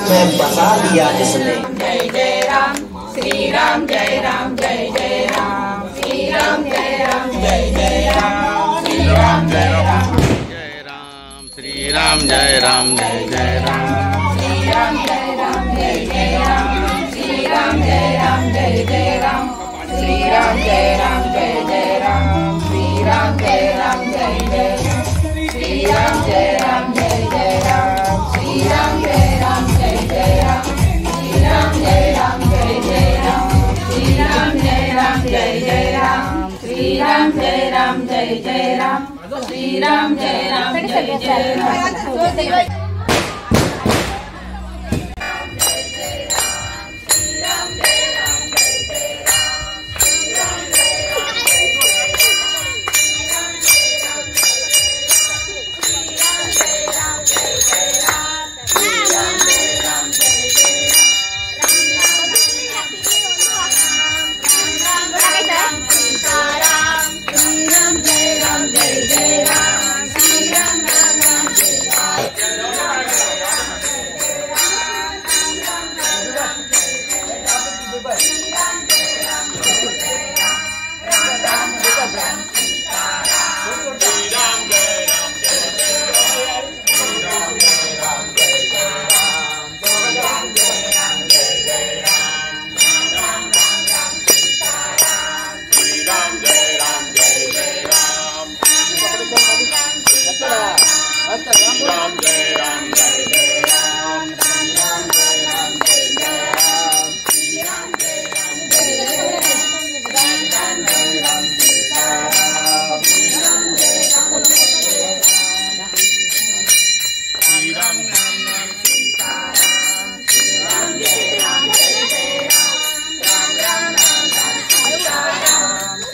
मैं बता दिया जिसने। जय जय राम श्री राम जय राम जय जय राम श्री राम जय राम जय जय राम श्री राम जय राम जय राम श्री राम जय राम जय जय राम श्री राम जय राम जय जय राम श्री राम जय राम जय जय राम श्री राम जय राम जय जय राम श्री राम जय राम जय जय श्री राम जय राम जय जय राम श्री राम जय राम जय जय राम श्री राम जय राम जय जय राम श्री राम जय राम जय जय राम श्री राम जय राम जय जय राम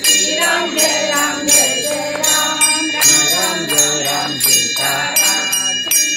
श्री राम जय राम जय जय राम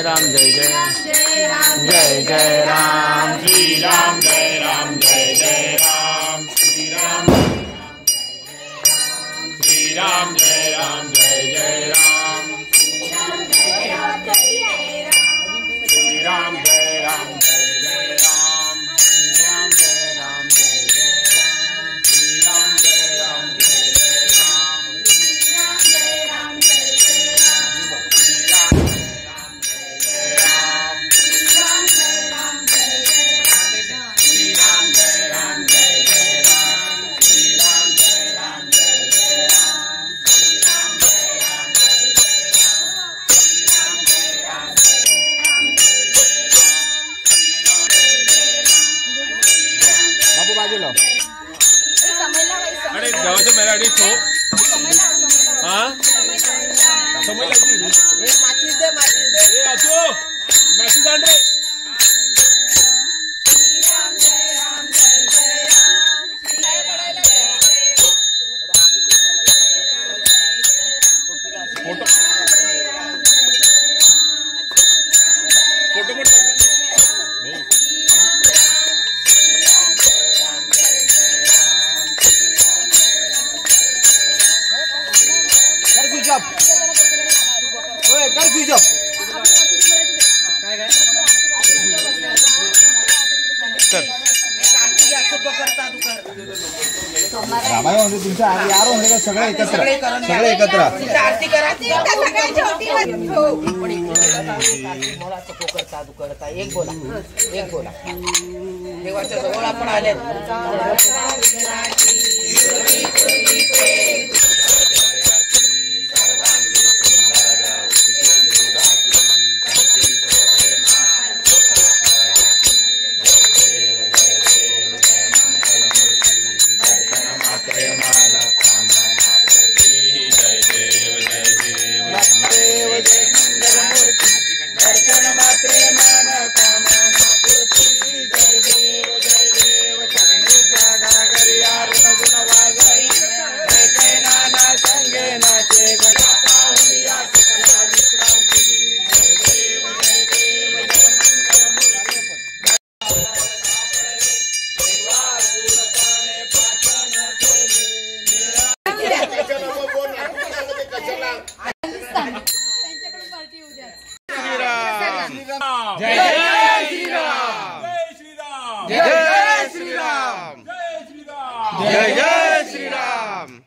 राम जय जय जय जय राम श्री राम जय राम जय जय राम श्री राम श्री राम जय राम जय जय राम श्री राम जय राम जय जय राम श्री राम जय राम जय जय राम श्री राम जय राम जय जय राम श्री राम जय राम जय जय राम श्री राम जय राम जय जय राम श्री राम जय राम श्री राम जय राम जय जय राम श्री राम जय राम जय जय राम श्री राम जय राम जय जय राम श्री राम जय राम जय जय राम श्री राम जय राम जय बाबू बाजूला अरे गावाच्या मेराडी ठो हाँ समय लगती है माचिस दे ए आतो मैसेज आन रे राम जय राम जय जय राम फोटो फोटो मोड कर स्विच ऑफ होय कर स्विच ऑफ काय काय रामाय म्हणजे तुमच्या यार म्हणजे का सगळे एकत्र आरती करा करता एक बोला देवाच्या जवळ आपण आले जय जय श्री राम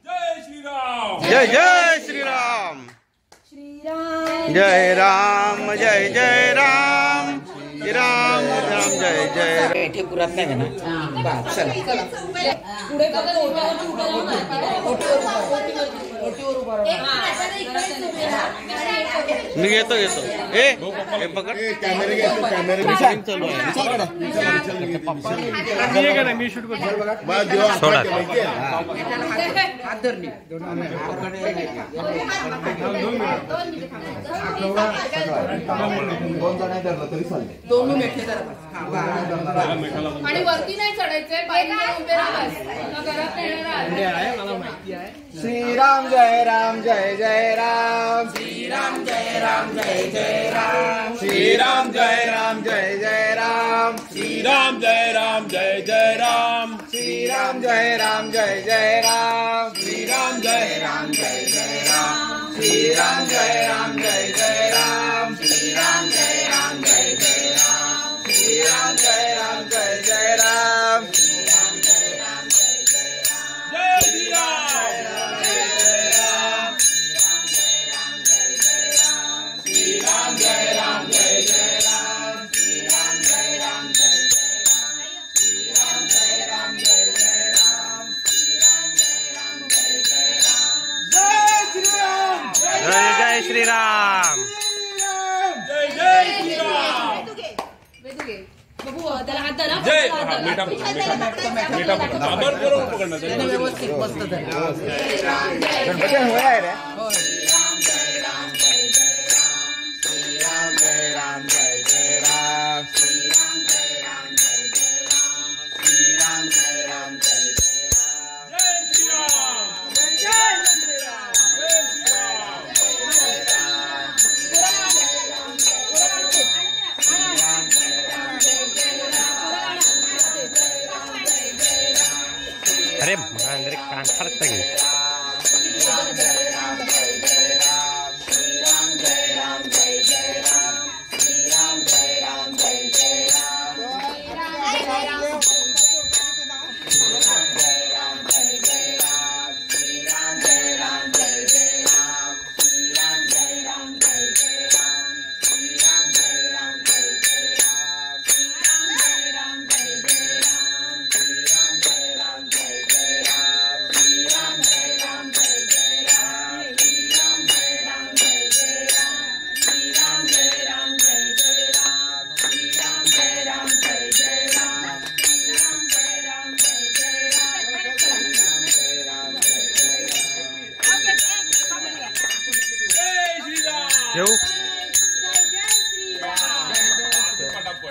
जय जय श्री राम जय राम जय जय राम श्री राम राम जय जय इथे पुरात नाही ना चला मी घेतो ए पकड कॅमेरा चालू आहे मी शूट करतो सोडा आणि वरती नाही चढायचंय पायरीवर उभे राहायचं श्री राम जय राम जय जय राम श्री राम जय राम जय जय राम श्री राम जय राम जय जय राम श्री राम जय राम जय जय राम श्री राम जय राम जय जय राम श्री राम जय राम जय जय राम श्री राम जय राम जय जय राम श्री राम जय राम जय जय राम श्री राम जय राम जय जय राम श्री राम जय राम जय जय राम जय श्री राम श्री राम जय राम जय जय राम श्री राम जय राम जय जय राम श्री राम जय राम जय जय राम श्री राम जय राम जय जय राम जय श्री राम जय जय श्री राम बघू त्याला हात धरा जय मीठा आभार करून पकडणार व्यवस्थित मस्त गणपती होय आहे रे राम जय राम जय जय राम श्री राम जय राम जय जय राम श्री राम जय राम जय जय राम श्री राम जय राम जय जय राम जय श्री राम जय श्री राम जय श्री राम जय राम कान फरकता घे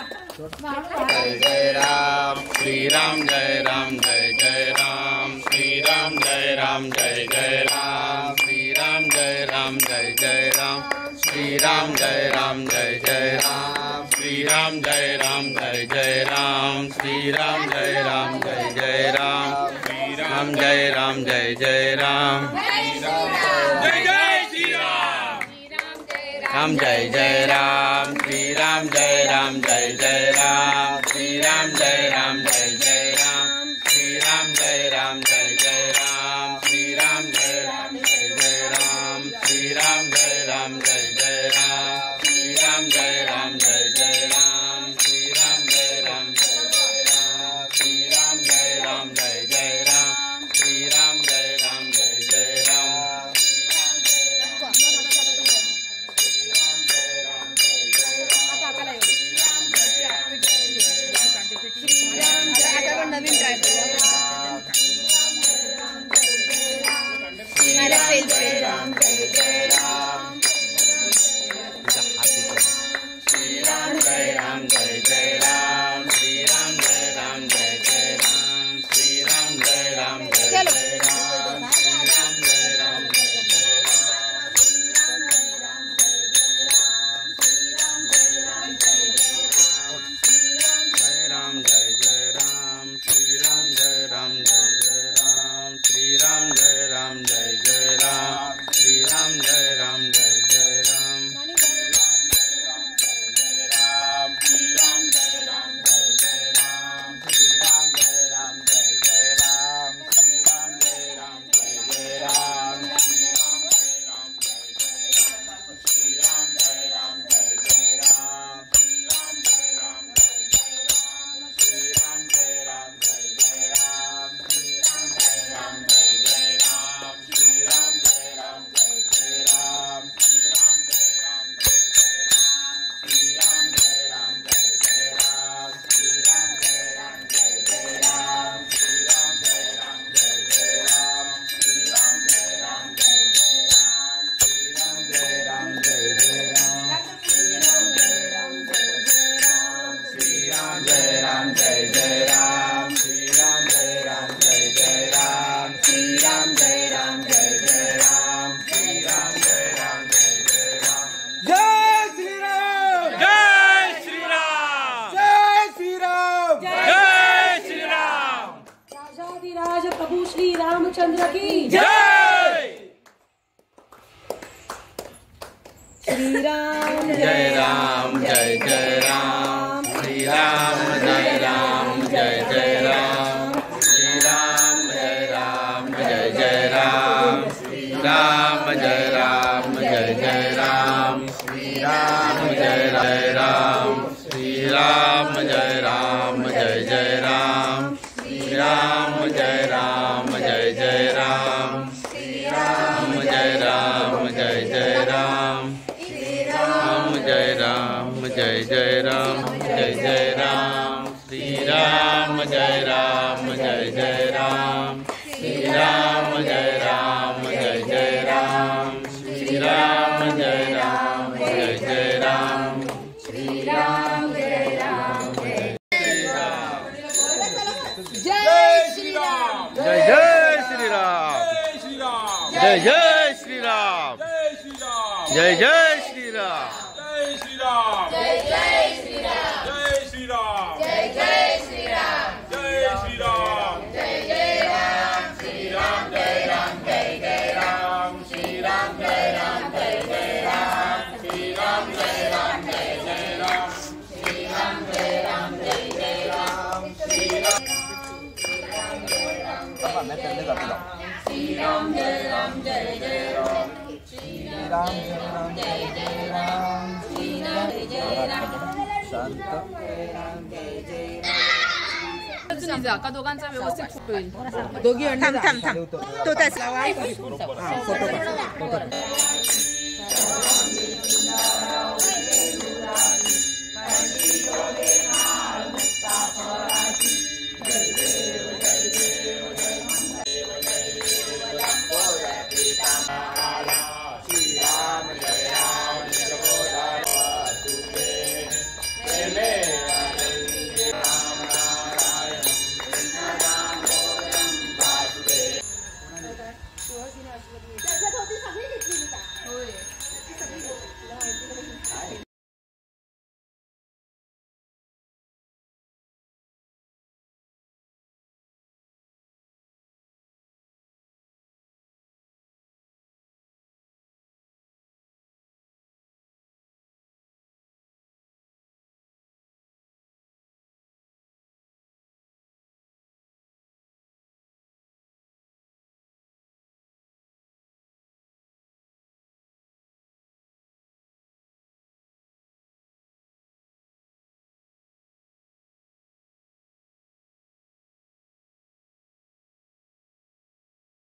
जय जय राम श्री राम जय राम जय जय राम श्री राम जय राम जय जय राम श्री राम जय राम जय जय राम श्री राम जय राम जय जय राम श्री राम जय राम जय जय राम श्री राम जय राम जय जय राम श्री राम जय राम जय जय राम जय जय श्री राम राम जय जय राम श्री राम जय राम जय जय राम श्री राम जय राम जय जय राम श्री राम जय राम जय जय राम श्री राम जय राम जय जय राम श्री राम जय राम जय जय राम श्री राम जय राम जय जय राम श्री राम जय राम जय जय राम श्री राम जय राम जय जय राम श्री राम जय राम जय जय राम नवीन ट्राय प्रभु श्री रामचंद्र की जय श्री राम जय राम जय जय राम श्री राम जय राम जय जय राम श्री राम जय राम जय जय राम श्री राम जय राम जय जय राम श्री राम जय राम श्री राम जय राम जय जय राम श्री राम जय राम जय जय राम श्री राम जय राम जय जय राम राम जय राम जय जय राम जय जय राम श्री राम जय राम जय जय राम श्री राम जय राम जय जय राम श्री राम जय राम जय जय राम श्री राम जय राम जय श्री राम जय जय श्री राम जय जय श्री राम जय जय श्री राम जय श्री राम जय जय श्री राम जय श्री राम जय जय श्री राम जय श्री राम जय जय राम श्री राम जय जय राम श्रीराम जय राम शांत का दोघांचा व्यवस्थित होईल दोघी थांब थांब थांब तो तसा फोटो